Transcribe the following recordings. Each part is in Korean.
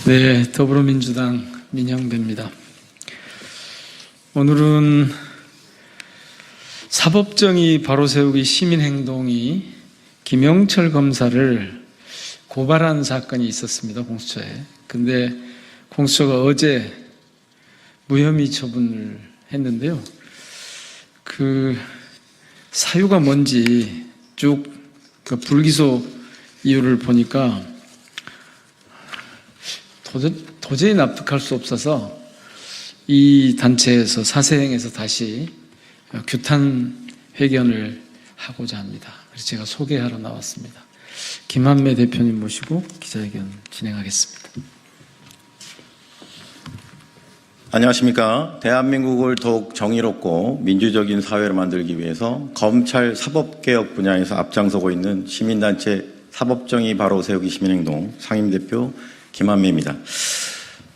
네, 더불어민주당 민영배입니다. 오늘은 사법정의 바로 세우기 시민행동이 김영철 검사를 고발한 사건이 있었습니다, 공수처에. 근데 공수처가 어제 무혐의 처분을 했는데요. 그 사유가 뭔지 쭉 그 불기소 이유를 보니까 도저히 납득할 수 없어서 이 단체에서 사세행에서 다시 규탄 회견을 하고자 합니다. 그래서 제가 소개하러 나왔습니다. 김한매 대표님 모시고 기자회견 진행하겠습니다. 안녕하십니까. 대한민국을 더욱 정의롭고 민주적인 사회를 만들기 위해서 검찰 사법개혁 분야에서 앞장서고 있는 시민단체 사법정의 바로 세우기 시민행동 상임대표 김한매입니다.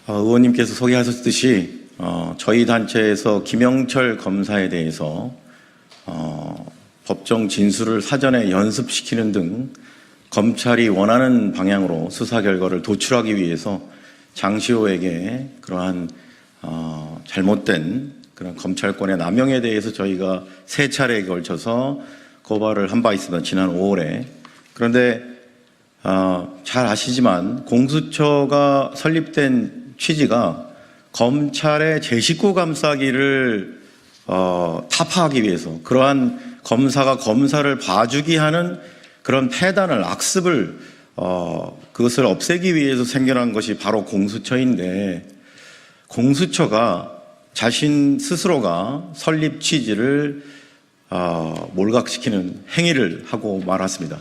의원님께서 소개하셨듯이 저희 단체에서 김영철 검사에 대해서 법정 진술을 사전에 연습시키는 등 검찰이 원하는 방향으로 수사 결과를 도출하기 위해서 장시호에게 그러한 잘못된 그런 검찰권의 남용에 대해서 저희가 3차례에 걸쳐서 고발을 한 바 있습니다. 지난 5월에. 그런데 잘 아시지만 공수처가 설립된 취지가 검찰의 제 식구 감싸기를 타파하기 위해서 그러한 검사가 검사를 봐주기 하는 그런 폐단을 악습을 그것을 없애기 위해서 생겨난 것이 바로 공수처인데, 공수처가 자신 스스로가 설립 취지를 몰각시키는 행위를 하고 말았습니다.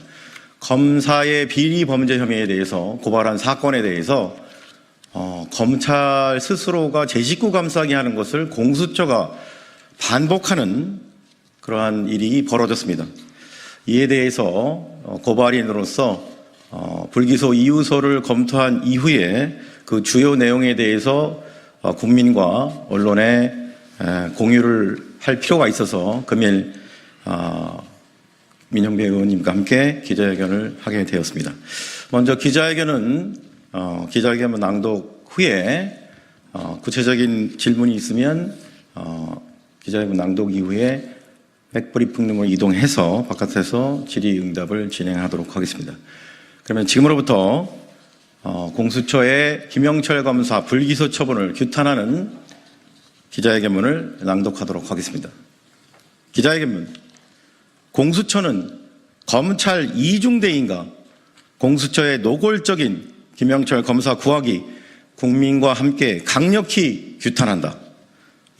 검사의 비리 범죄 혐의에 대해서 고발한 사건에 대해서 검찰 스스로가 제 식구 감싸기 하는 것을 공수처가 반복하는 그러한 일이 벌어졌습니다. 이에 대해서 고발인으로서 불기소 이유서를 검토한 이후에 그 주요 내용에 대해서 국민과 언론에 공유를 할 필요가 있어서 금일 민영배 의원님과 함께 기자회견을 하게 되었습니다. 먼저 기자회견 낭독 후에 구체적인 질문이 있으면 기자회견 낭독 이후에 백브리핑룸으로 이동해서 바깥에서 질의응답을 진행하도록 하겠습니다. 그러면 지금으로부터 공수처의 김영철 검사 불기소 처분을 규탄하는 기자회견문을 낭독하도록 하겠습니다. 기자회견문. 공수처는 검찰 이중대인가? 공수처의 노골적인 김영철 검사 구하기 국민과 함께 강력히 규탄한다.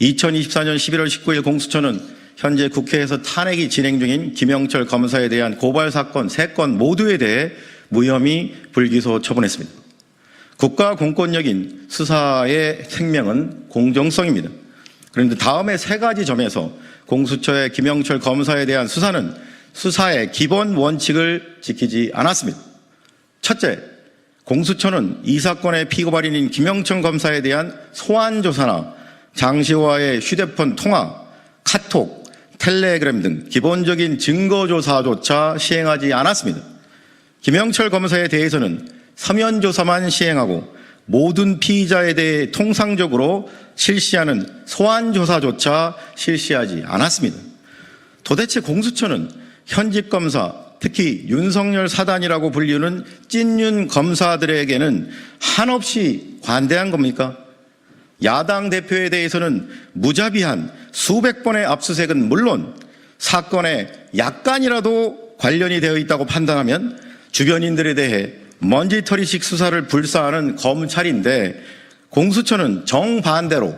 2024년 11월 19일 공수처는 현재 국회에서 탄핵이 진행 중인 김영철 검사에 대한 고발 사건 3건 모두에 대해 무혐의 불기소 처분했습니다. 국가 공권력인 수사의 생명은 공정성입니다. 그런데 다음에 3가지 점에서 공수처의 김영철 검사에 대한 수사는 수사의 기본 원칙을 지키지 않았습니다. 첫째, 공수처는 이 사건의 피고발인인 김영철 검사에 대한 소환조사나 장시호와의 휴대폰 통화, 카톡, 텔레그램 등 기본적인 증거조사조차 시행하지 않았습니다. 김영철 검사에 대해서는 서면조사만 시행하고 모든 피의자에 대해 통상적으로 실시하는 소환조사조차 실시하지 않았습니다. 도대체 공수처는 현직 검사, 특히 윤석열 사단이라고 불리는 찐윤 검사들에게는 한없이 관대한 겁니까? 야당 대표에 대해서는 무자비한 수백 번의 압수수색은 물론 사건에 약간이라도 관련이 되어 있다고 판단하면 주변인들에 대해 먼지털이식 수사를 불사하는 검찰인데, 공수처는 정반대로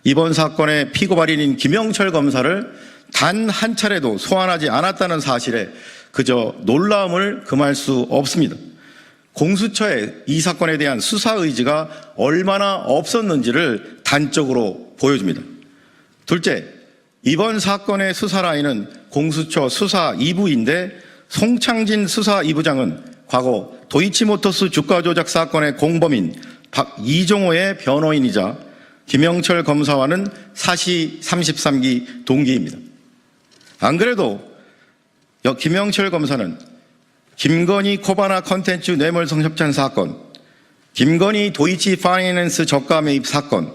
이번 사건의 피고발인인 김영철 검사를 단 한 차례도 소환하지 않았다는 사실에 그저 놀라움을 금할 수 없습니다. 공수처의 이 사건에 대한 수사 의지가 얼마나 없었는지를 단적으로 보여줍니다. 둘째, 이번 사건의 수사 라인은 공수처 수사 2부인데 송창진 수사 2부장은 과거 도이치모터스 주가 조작 사건의 공범인 이종호의 변호인이자 김영철 검사와는 사시 33기 동기입니다. 안 그래도 김영철 검사는 김건희 코바나 컨텐츠 뇌물성 협찬 사건, 김건희 도이치 파이낸스 저가 매입 사건,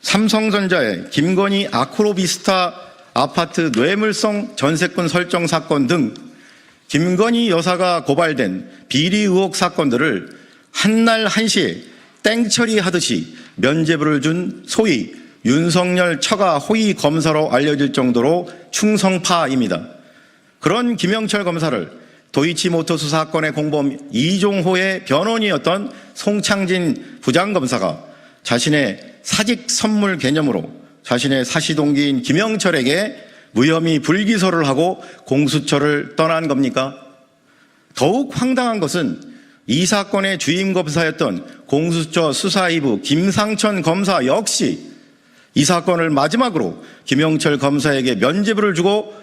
삼성전자의 김건희 아크로비스타 아파트 뇌물성 전세권 설정 사건 등 김건희 여사가 고발된 비리 의혹 사건들을 한날 한시에 땡처리하듯이 면죄부를 준 소위 윤석열 처가 호위 검사로 알려질 정도로 충성파입니다. 그런 김영철 검사를 도이치모터스 사건의 공범 이종호의 변호인이었던 송창진 부장검사가 자신의 사직 선물 개념으로 자신의 사시동기인 김영철에게 무혐의 불기소를 하고 공수처를 떠난 겁니까? 더욱 황당한 것은 이 사건의 주임 검사였던 공수처 수사이부 김상천 검사 역시 이 사건을 마지막으로 김영철 검사에게 면죄부를 주고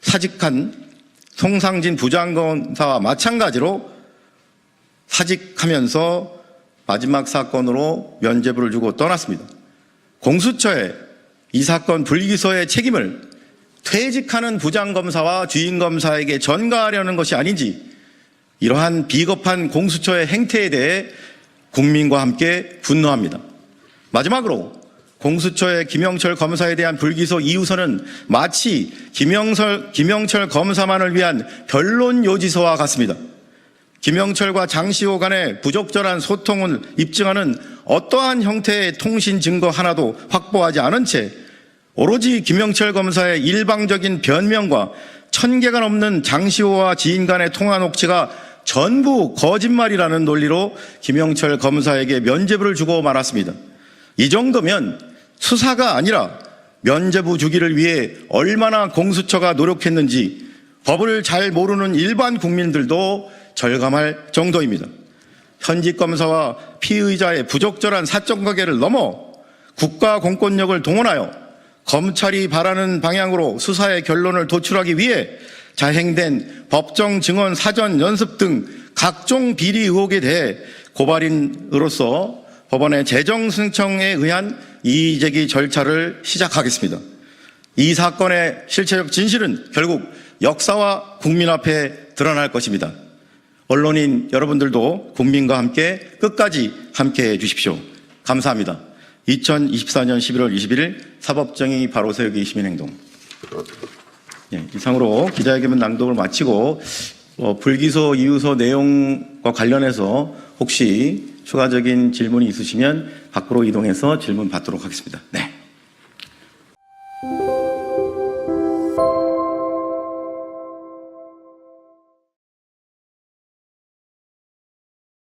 사직한 송상진 부장검사와 마찬가지로 사직하면서 마지막 사건으로 면죄부를 주고 떠났습니다. 공수처의 이 사건 불기소의 책임을 퇴직하는 부장검사와 주임검사에게 전가하려는 것이 아닌지 이러한 비겁한 공수처의 행태에 대해 국민과 함께 분노합니다. 마지막으로 공수처의 김영철 검사에 대한 불기소 이유서는 마치 김영철 검사만을 위한 변론 요지서와 같습니다. 김영철과 장시호 간의 부적절한 소통을 입증하는 어떠한 형태의 통신 증거 하나도 확보하지 않은 채 오로지 김영철 검사의 일방적인 변명과 1000개가 넘는 장시호와 지인 간의 통화 녹취가 전부 거짓말이라는 논리로 김영철 검사에게 면죄부를 주고 말았습니다. 이 정도면 수사가 아니라 면죄부 주기를 위해 얼마나 공수처가 노력했는지 법을 잘 모르는 일반 국민들도 절감할 정도입니다. 현직 검사와 피의자의 부적절한 사적 관계를 넘어 국가 공권력을 동원하여 검찰이 바라는 방향으로 수사의 결론을 도출하기 위해 자행된 법정 증언 사전 연습 등 각종 비리 의혹에 대해 고발인으로서 법원의 재정 신청에 의한 이의제기 절차를 시작하겠습니다. 이 사건의 실체적 진실은 결국 역사와 국민 앞에 드러날 것입니다. 언론인 여러분들도 국민과 함께 끝까지 함께해 주십시오. 감사합니다. 2024년 11월 21일 사법정의 바로 세우기 시민행동. 이상으로 기자회견 낭독을 마치고 불기소 이유서 내용과 관련해서 혹시 추가적인 질문이 있으시면 밖으로 이동해서 질문 받도록 하겠습니다. 네.